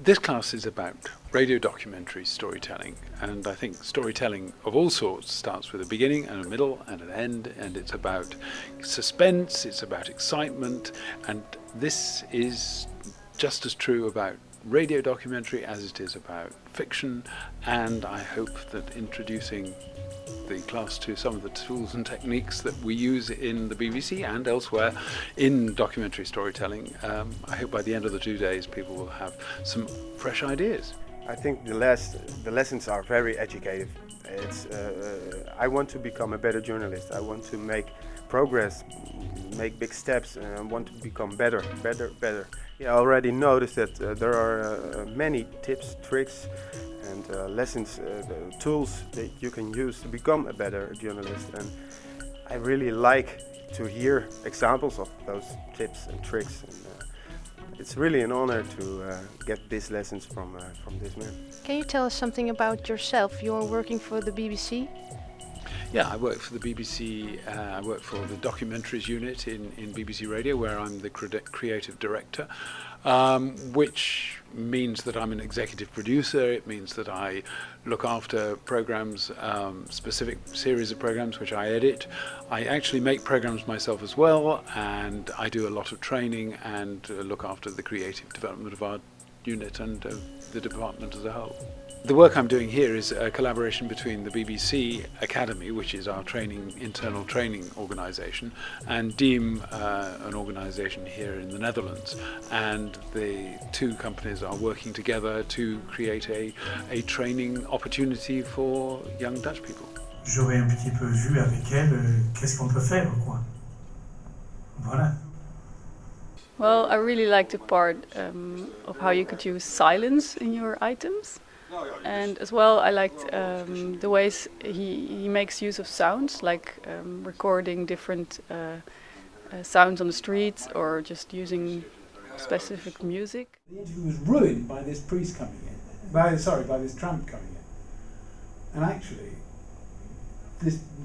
This class is about radio documentary storytelling, and I think storytelling of all sorts starts with a beginning and a middle and an end, and it's about suspense, it's about excitement, and this is just as true about radio documentary as it is about fiction. And I hope that introducing the class to some of the tools and techniques that we use in the BBC and elsewhere in documentary storytelling, I hope by the end of the 2 days people will have some fresh ideas. I think the lessons are very educative. I want to become a better journalist. I want to make progress, make big steps, and I want to become better. Yeah, I already noticed that there are many tips, tricks, and lessons, tools that you can use to become a better journalist. And I really like to hear examples of those tips and tricks. And, it's really an honor to get these lessons from this man. Can you tell us something about yourself? You're working for the BBC? Yeah, I work for the BBC. I work for the documentaries unit in BBC Radio, where I'm the creative director, which means that I'm an executive producer. It means that I look after programs, specific series of programs which I edit. I actually make programs myself as well, and I do a lot of training and look after the creative development of our unit and the department as a whole. The work I'm doing here is a collaboration between the BBC Academy, which is our internal training organisation, and Diem, an organisation here in the Netherlands. And the two companies are working together to create a training opportunity for young Dutch people. J'aurais un petit peu vu avec elle qu'est-ce qu'on peut faire, quoi. Voilà. Well, I really like the part of how you could use silence in your items. And as well, I liked the ways he makes use of sounds, like recording different sounds on the streets or just using specific music. The interview was ruined by this priest coming in, by this tramp coming in. And actually,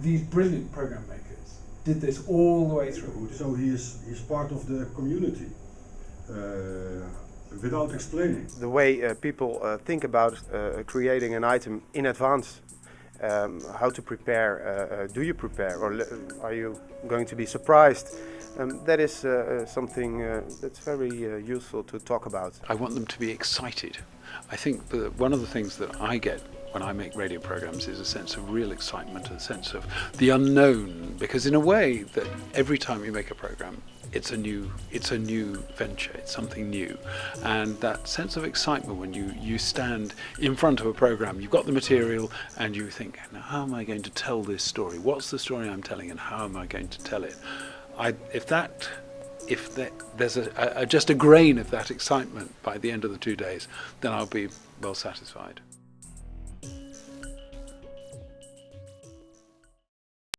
these brilliant program makers did this all the way through. So he's part of the community. Without explaining. The way people think about creating an item in advance, how to prepare, do you prepare, or are you going to be surprised? That is something that's very useful to talk about. I want them to be excited. I think that one of the things that I get when I make radio programs is a sense of real excitement, a sense of the unknown, because in a way that every time you make a program, it's a new venture, it's something new. And that sense of excitement when you stand in front of a program, you've got the material and you think, now how am I going to tell this story? What's the story I'm telling and how am I going to tell it? If there's just a grain of that excitement by the end of the 2 days, then I'll be well satisfied.